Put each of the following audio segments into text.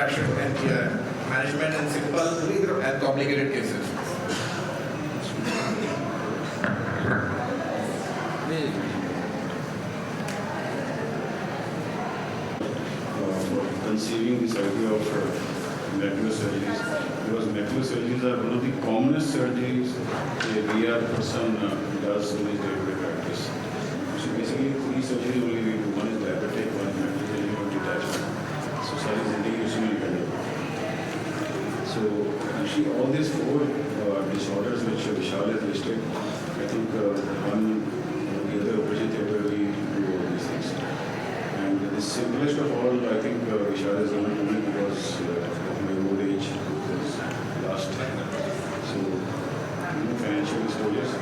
interaction and management in simple and complicated cases. For conceiving this idea of macular surgeries, because macular surgeries are one of the commonest surgeries a VR person does in his day-to-day practice. So basically, three surgeries only we do. One is diabetic, one is macular surgery, one detachment. So size indication will be. So you see all these four disorders which Vishal has listed. I think one the other operation theatre we do all these things. And the simplest of all, I think Vishal has done to me because of my old age was last time. So, financial disorders.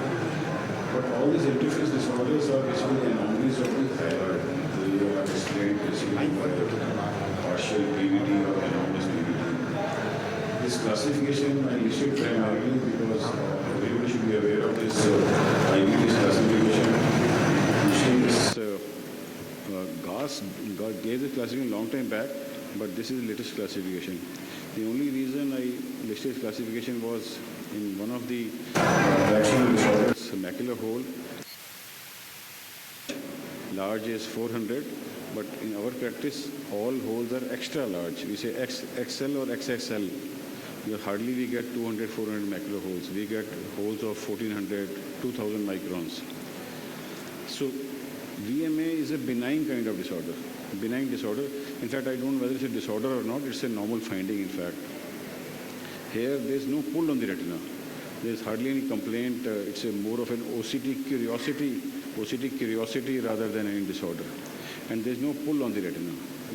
But all these interface disorders are basically anomalies of the thyroid. They are explained basically by partial PVD or anomalous PVD. This classification I listed primarily because everybody should be aware of this IBD classification. You see this GAS gave this classification a long time back, but this is the latest classification. The only reason I listed this classification was in one of the vaccine disorders, macular hole. Large is 400, but in our practice, all holes are extra large. We say XL or XXL. Hardly we get 200, 400 macular holes. We get holes of 1400, 2000 microns. So VMA is a benign kind of disorder. Benign disorder. In fact, I don't know whether it's a disorder or not. It's a normal finding, in fact. Here, there's no pull on the retina. There's hardly any complaint. It's more of an OCT curiosity rather than any disorder. And there's no pull on the retina.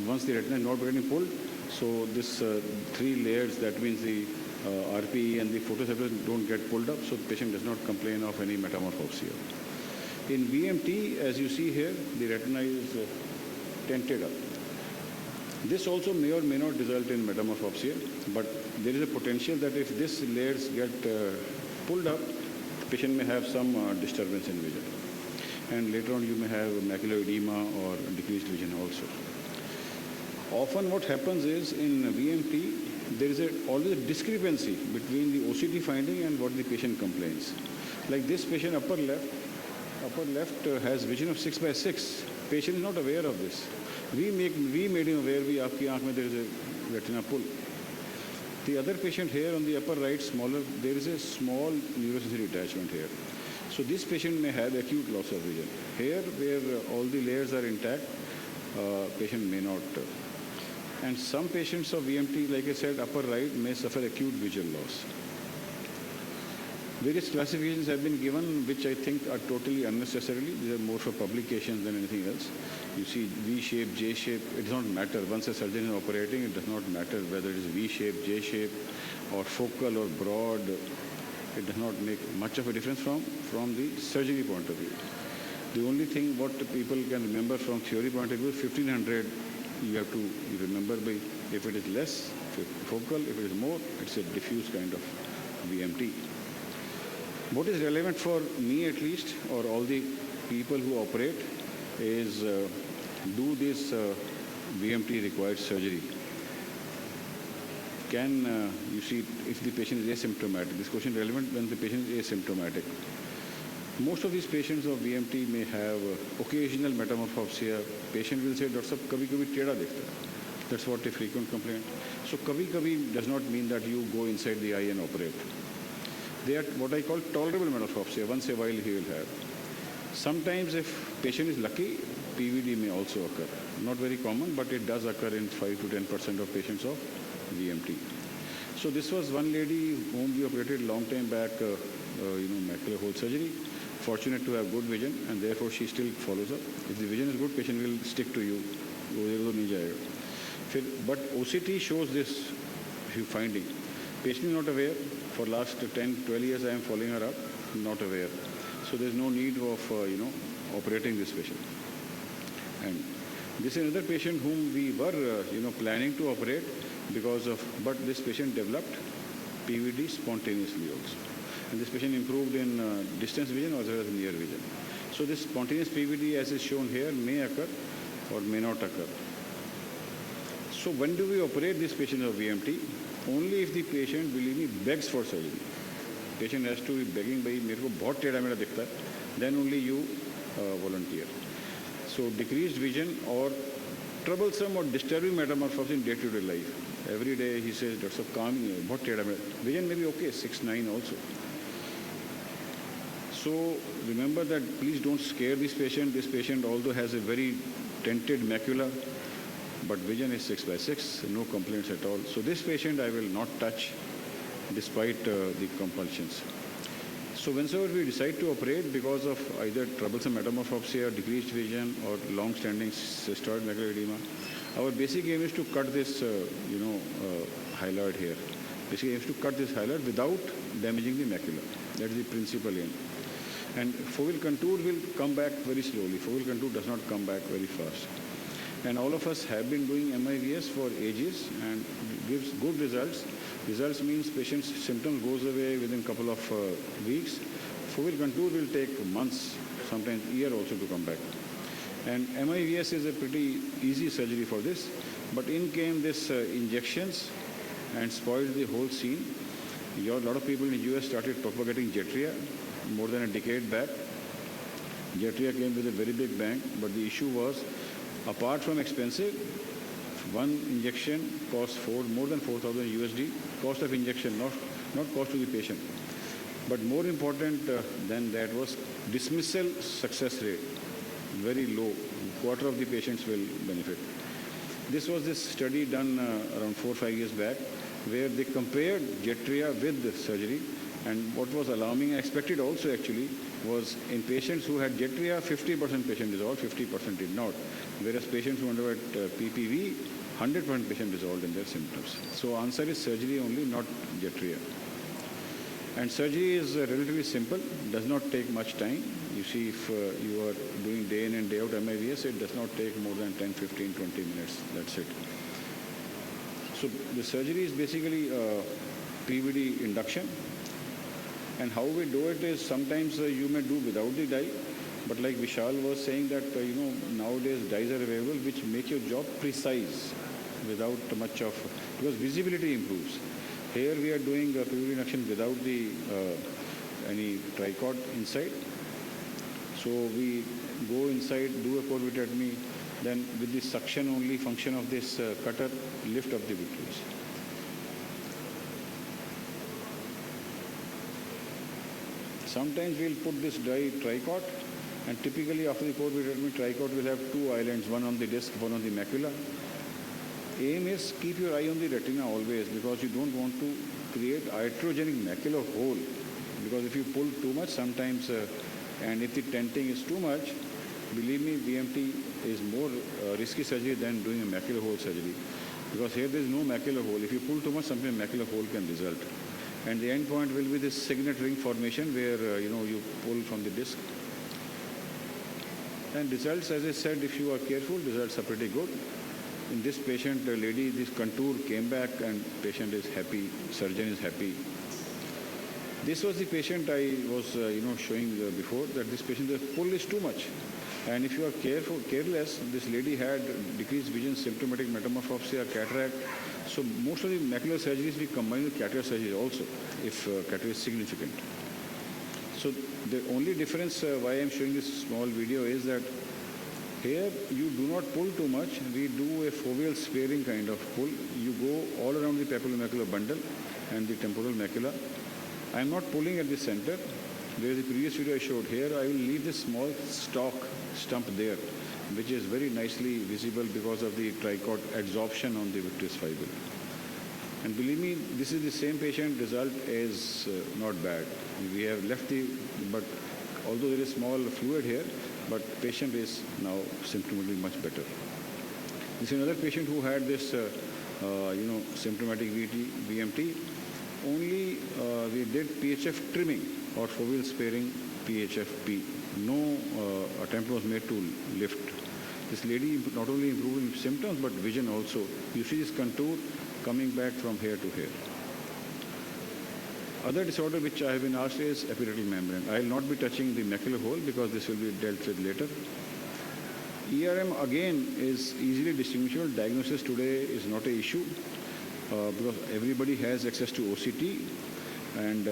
Once the retina is not getting pulled, so this three layers, that means the RPE and the photoreceptors don't get pulled up, so the patient does not complain of any metamorphopsia. In VMT, as you see here, the retina is tented up. This also may or may not result in metamorphopsia, but there is a potential that if these layers get pulled up, the patient may have some disturbance in vision. And later on, you may have macular edema or decreased vision also. Often what happens is in VMT, there is always a discrepancy between the OCT finding and what the patient complains. Like this patient, upper left has vision of 6/6. Patient is not aware of this. We made him aware that there is a retina pull. The other patient here on the upper right, smaller, there is a small neurosensory detachment here. So this patient may have acute loss of vision. Here, where all the layers are intact, patient may not. And some patients of VMT, like I said, upper right, may suffer acute visual loss. Various classifications have been given, which I think are totally unnecessarily. These are more for publications than anything else. You see V-shape, J-shape, it does not matter. Once a surgeon is operating, it does not matter whether it is V-shape, J-shape, or focal or broad. It does not make much of a difference from the surgery point of view. The only thing what people can remember from theory point of view, 1500, you have to remember by, if it is less, focal, if it is more, it's a diffuse kind of VMT. What is relevant for me at least, or all the people who operate, is do this VMT required surgery? Can you see if the patient is asymptomatic? This question is relevant when the patient is asymptomatic. Most of these patients of VMT may have occasional metamorphopsia. Patient will say, Dr. Sahab, kabhi-kabhi teda dikhta hai. That's what a frequent complaint. So kabhi-kabhi does not mean that you go inside the eye and operate. They are what I call tolerable metamorphopsia. Once a while he will have. Sometimes if patient is lucky, PVD may also occur. Not very common, but it does occur in 5 to 10% of patients of VMT. So this was one lady whom we operated long time back, macular hole surgery. Fortunate to have good vision, and therefore she still follows up. If the vision is good, patient will stick to you. But OCT shows this finding. Patient is not aware. For last 10, 12 years, I am following her up, not aware. So there is no need of, operating this patient. And this is another patient whom we were, planning to operate but this patient developed PVD spontaneously also. And this patient improved in distance vision as well as near vision. So this spontaneous PVD, as is shown here, may occur or may not occur. So when do we operate this patient of VMT? Only if the patient, believe me, begs for surgery. Patient has to be begging, भाई मेरे को बहुत टेढ़ा मेढ़ा दिखता है. Then only you volunteer. So decreased vision or troublesome or disturbing metamorphosis in day-to-day life. Every day he says, Dr. Sahab, calming है, बहुत टेढ़ा मेढ़ा. Vision may be okay, 6-9 also. So remember that please don't scare this patient. This patient although has a very dented macula, but vision is 6/6, no complaints at all. So this patient I will not touch despite the compulsions. So whenever we decide to operate because of either troublesome metamorphopsia, decreased vision, or long-standing cystoid macular edema, our basic aim is to cut this, hyaloid here. Basic aim is to cut this hyaloid without damaging the macula. That is the principal aim. And foveal contour will come back very slowly. Foveal contour does not come back very fast. And all of us have been doing MIVS for ages and gives good results. Results means patient's symptoms goes away within a couple of weeks. Foveal contour will take months, sometimes year also to come back. And MIVS is a pretty easy surgery for this. But in came this injections and spoiled the whole scene. A lot of people in the US started propagating Jetria more than a decade back. Jetria came with a very big bang, but the issue was, apart from expensive, one injection costs more than 4,000 USD, cost of injection, not cost to the patient. But more important than that was dismissal success rate, very low. Quarter of the patients will benefit. This was this study done around 4 or 5 years back, where they compared Jetria with the surgery. And what was alarming, expected also actually, was in patients who had Jetria, 50% patient dissolved, 50% did not. Whereas patients who underwent PPV, 100% patient dissolved in their symptoms. So answer is surgery only, not Jetria. And surgery is relatively simple, does not take much time. You see, if you are doing day in and day out MIVS, it does not take more than 10, 15, 20 minutes. That's it. So the surgery is basically PVD induction. And how we do it is sometimes you may do without the dye, but like Vishal was saying that, nowadays dyes are available which make your job precise without much of, because visibility improves. Here we are doing PVD induction without the any tricot inside. So we go inside, do a corvitectomy, then with the suction only function of this cutter, lift up the vitreous. Sometimes we'll put this dye tricot, and typically after the corvitectomy, tricot will have two islands, one on the disc, one on the macula. Aim is keep your eye on the retina always, because you don't want to create iatrogenic macular hole. Because if you pull too much sometimes, and if the tenting is too much, believe me, VMT is more risky surgery than doing a macular hole surgery. Because here there is no macular hole. If you pull too much, sometimes macular hole can result. And the end point will be this signet ring formation where, you pull from the disc. And results, as I said, if you are careful, results are pretty good. In this patient, lady, this contour came back and patient is happy, surgeon is happy. This was the patient I was, showing before, that this patient, the pull is too much. And if you are careless, this lady had decreased vision, symptomatic metamorphopsia, cataract. So most of the macular surgeries we combine with cataract surgery also, if cataract is significant. So the only difference why I am showing this small video is that here you do not pull too much. We do a foveal sparing kind of pull. You go all around the papillomacular bundle and the temporal macula. I am not pulling at the center. There is a previous video I showed here. I will leave this small stump there, which is very nicely visible because of the tricot adsorption on the vitreous fiber. And believe me, this is the same patient, result is not bad. We have left but although there is small fluid here, but patient is now symptomatically much better. This is another patient who had this, symptomatic VMT. Only we did PHF trimming or foveal sparing PHFP. No attempt was made to lift. This lady not only improved in symptoms but vision also. You see this contour coming back from here to here. Other disorder which I have been asked is epiretinal membrane. I will not be touching the macular hole because this will be dealt with later. ERM again is easily distinguishable. Diagnosis today is not an issue because everybody has access to OCT. And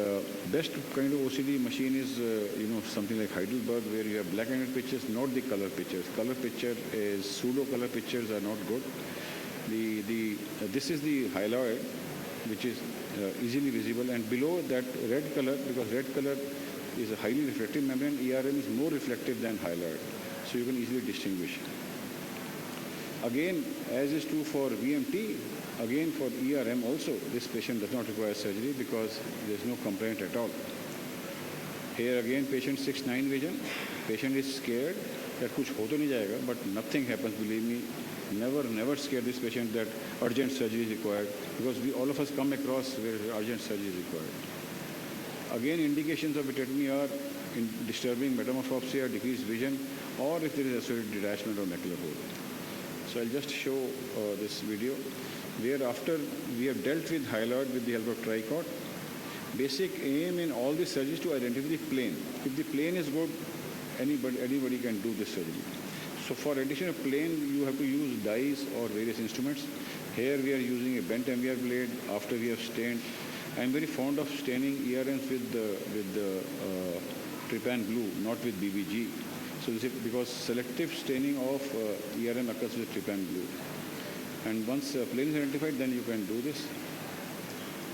best kind of OCD machine is, something like Heidelberg, where you have black and white pictures, not the color pictures. Color picture is pseudo color pictures are not good. This is the hyaloid, which is easily visible, and below that red color, because red color is a highly reflective membrane, ERM is more reflective than hyaloid, so you can easily distinguish. Again, as is true for VMT, again for ERM also, this patient does not require surgery because there is no complaint at all. Here again, patient 6'9" vision. Patient is scared that kuch ho to nahi jayega, but nothing happens, believe me. Never scare this patient that urgent surgery is required, because all of us come across where urgent surgery is required. Again, indications of vitrectomy are in disturbing metamorphopsia, decreased vision, or if there is associated detachment of macular hole. So I'll just show this video, where after we have dealt with hyaloid with the help of tricot. Basic aim in all these surgeries to identify the plane. If the plane is good, anybody can do this surgery. So for addition of plane, you have to use dies or various instruments. Here we are using a bent MVR blade after we have stained. I am very fond of staining ERMs with the trypan glue, not with BBG. So this is because selective staining of ERM occurs with trypan glue. And once plane is identified, then you can do this.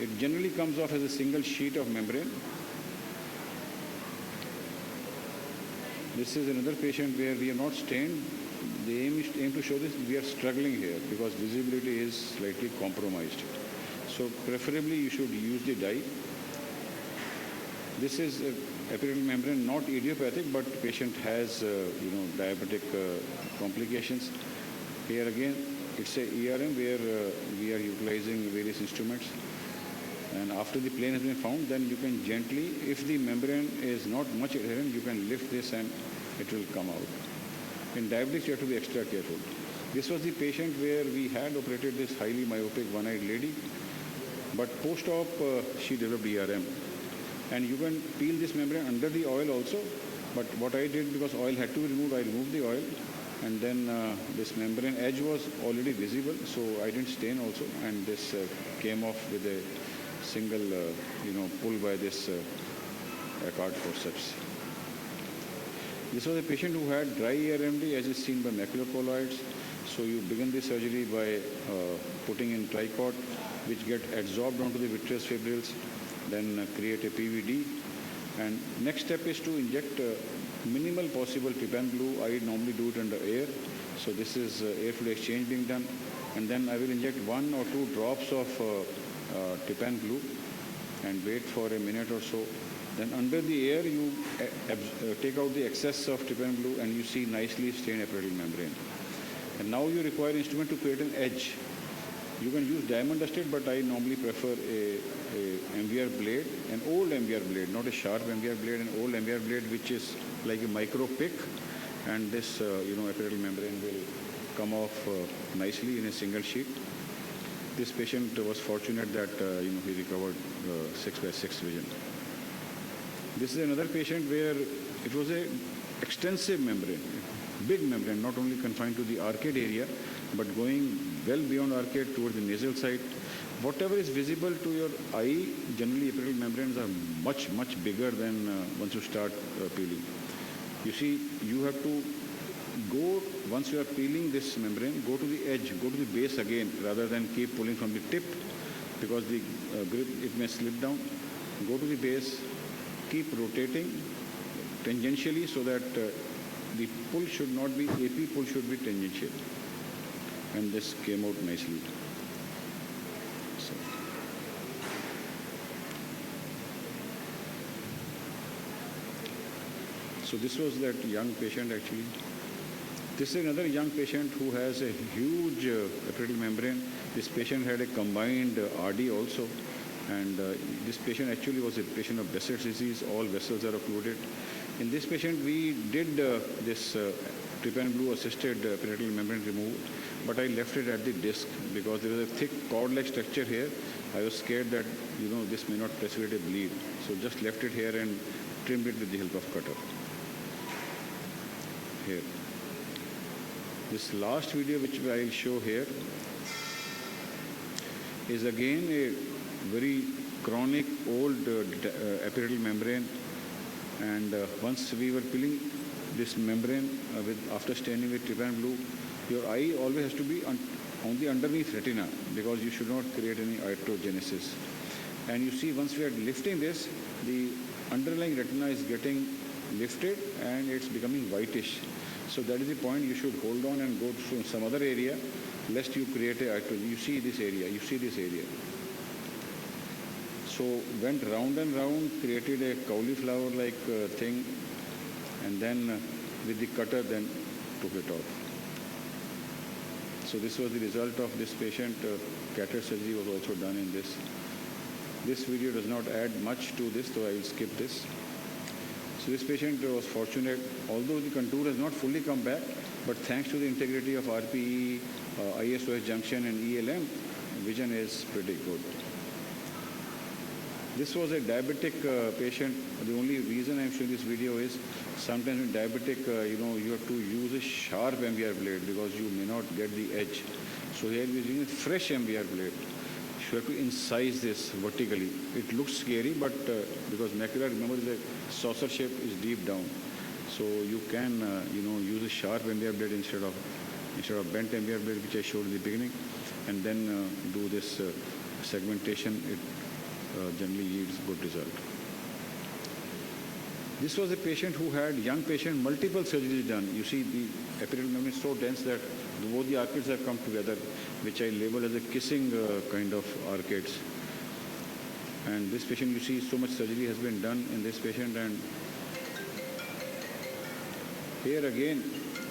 It generally comes off as a single sheet of membrane. This is another patient where we have not stained. The aim to show this, we are struggling here because visibility is slightly compromised. So preferably you should use the dye. This is epidural membrane, not idiopathic, but patient has diabetic complications. Here again, it's a ERM where we are utilizing various instruments. And after the plane has been found, then you can gently, if the membrane is not much adherent, you can lift this and it will come out. In diabetics, you have to be extra careful. This was the patient where we had operated this highly myopic one-eyed lady, but post-op, she developed ERM. And you can peel this membrane under the oil also, but what I did, because oil had to be removed, I removed the oil, and then this membrane edge was already visible, so I didn't stain also, and this came off with a single, pull by this Eckhart forceps. This was a patient who had dry ERMD, as is seen by macular colloids. So you begin the surgery by putting in tricot, which get adsorbed onto the vitreous fibrils, then create a PVD. And next step is to inject minimal possible trypan glue. I normally do it under air. So this is air-fluid exchange being done. And then I will inject 1 or 2 drops of trypan glue and wait for a minute or so. Then under the air, you take out the excess of trypan glue and you see nicely stained epidural membrane. And now you require an instrument to create an edge. You can use diamond dusted, but I normally prefer a MVR blade, an old MVR blade, not a sharp MVR blade, an old MVR blade which is like a micro pick, and this epidural membrane will come off nicely in a single sheet. This patient was fortunate that he recovered 6/6 vision. This is another patient where it was a extensive membrane, big membrane, not only confined to the arcade area, but going well beyond arcade towards the nasal side. Whatever is visible to your eye, generally epidural membranes are much, much bigger than once you start peeling. You see, you have to go, once you are peeling this membrane, go to the edge, go to the base again, rather than keep pulling from the tip, because the grip, it may slip down. Go to the base, keep rotating tangentially so that the pull should not be, AP pull should be tangential. And this came out nicely. So this was that young patient actually. This is another young patient who has a huge epidural membrane. This patient had a combined RD also. And this patient actually was a patient of Behçet's disease. All vessels are occluded. In this patient, we did this trypan glue assisted epidural membrane removal, but I left it at the disc because there was a thick cord-like structure here. I was scared that this may not precipitate a bleed, so just left it here and trimmed it with the help of cutter. Here. This last video which I will show here is again a very chronic old epiretinal membrane, and once we were peeling this membrane after staining with trypan blue, your eye always has to be on the underneath retina because you should not create any iotrogenesis. And you see, once we are lifting this, the underlying retina is getting lifted and it's becoming whitish. So that is the point. You should hold on and go to some other area lest you create a iotrogenesis. You see this area, you see this area. So went round and round, created a cauliflower-like thing, and then with the cutter then took it off. So this was the result of this patient. Cataract surgery was also done in this. This video does not add much to this, so I will skip this. So this patient was fortunate, although the contour has not fully come back, but thanks to the integrity of RPE, ISOS junction and ELM, vision is pretty good. This was a diabetic patient. The only reason I'm showing this video is sometimes in diabetic, you have to use a sharp MVR blade because you may not get the edge. So here we're using a fresh MVR blade. You have to incise this vertically. It looks scary, but because macula, remember, the saucer shape is deep down. So you can, use a sharp MVR blade instead of bent MVR blade, which I showed in the beginning, and then do this segmentation. It generally yields good result. This was a patient who had, young patient, multiple surgeries done. You see the epiretinal membrane is so dense that both the arcades have come together, which I label as a kissing kind of arcades. And this patient, you see, so much surgery has been done in this patient, and here again,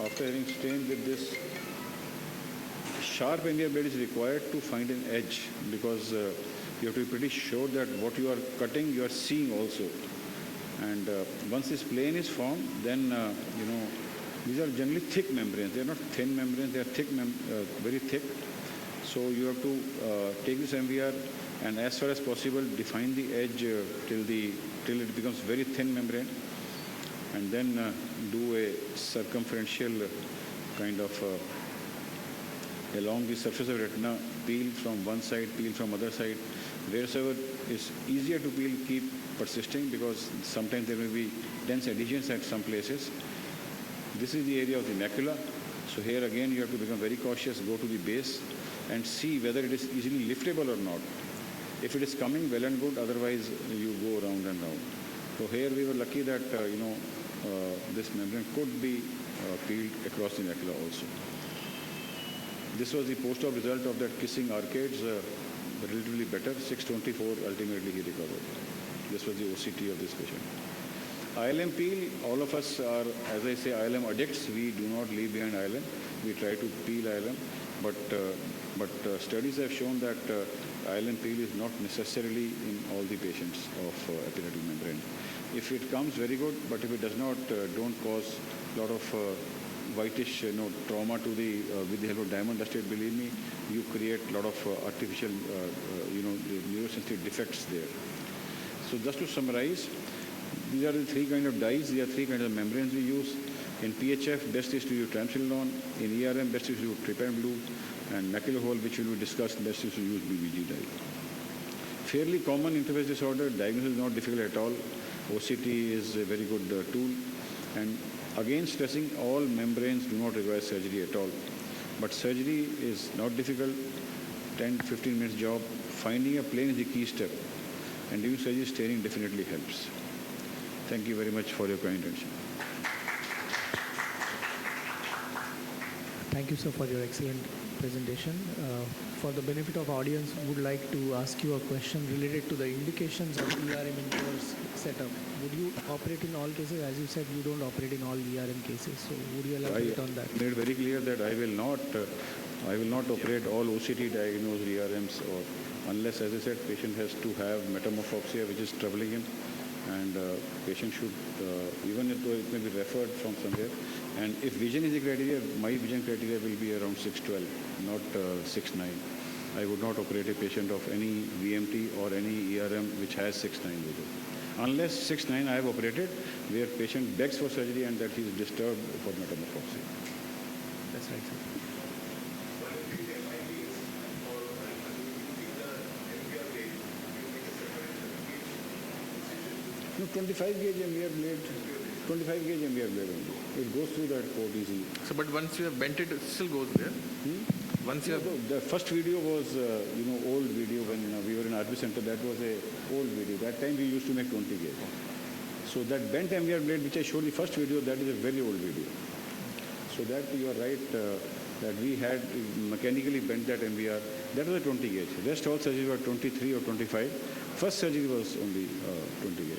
after having stained with this, sharp MVR blade is required to find an edge because you have to be pretty sure that what you are cutting, you are seeing also. And once this plane is formed, then, these are generally thick membranes. They are not thin membranes, they are thick, very thick. So you have to take this MVR and as far as possible define the edge till it becomes very thin membrane, and then do a circumferential kind of along the surface of retina, peel from one side, peel from other side. Wherever is easier to peel, keep persisting because sometimes there may be dense adhesions at some places. This is the area of the macula. So here again you have to become very cautious, go to the base and see whether it is easily liftable or not. If it is coming, well and good, otherwise you go round and round. So here we were lucky that, this membrane could be peeled across the macula also. This was the post-op result of that kissing arcades, relatively better, 624 ultimately he recovered. This was the OCT of this patient. ILM peel, all of us are, as I say, ILM addicts. We do not leave behind ILM. We try to peel ILM, but studies have shown that ILM peel is not necessarily in all the patients of epiretinal membrane. If it comes, very good, but if it does not, don't cause a lot of whitish trauma to the with the help of diamond dusted. Believe me, you create a lot of artificial neurosensitive defects there. So just to summarize, these are the three kind of dyes. These are three kinds of membranes we use. In PHF, best is to use triamcinolone. In ERM, best is to use trypan blue. And macular hole, which will be discussed, best is to use BVG dye. Fairly common interface disorder. Diagnosis is not difficult at all. OCT is a very good tool. And again, stressing, all membranes do not require surgery at all. But surgery is not difficult. 10 to 15 minutes job. Finding a plane is the key step. And doing surgery staining definitely helps. Thank you very much for your kind attention. Thank you, sir, for your excellent presentation. For the benefit of audience, would like to ask you a question related to the indications of ERM in your setup. Would you operate in all cases? As you said, you don't operate in all ERM cases. So would you elaborate on that? I made very clear that I will not operate all OCT diagnosed ERMs, or unless, as I said, patient has to have metamorphopsia, which is troubling him. And patient should, even though it may be referred from somewhere, and if vision is the criteria, my vision criteria will be around 612, not 6/9. I would not operate a patient of any VMT or any ERM which has 6/9 vision. Unless 6/9 I have operated, where patient begs for surgery and that he is disturbed for metamorphopsia. That's That's right, sir. No, 25 gauge MVR blade, 25 gauge MVR blade only. It goes through that port easily. So, but once you have bent it, it still goes there. Once you have, The first video was, old video when we were in RP Center. That was a old video. That time we used to make 20 gauge. So that bent MVR blade, which I showed the first video, that is a very old video. So that you are right, that we had mechanically bent that MVR. That was a 20 gauge. Rest all surgeries were 23 or 25. First surgery was only 20 gauge.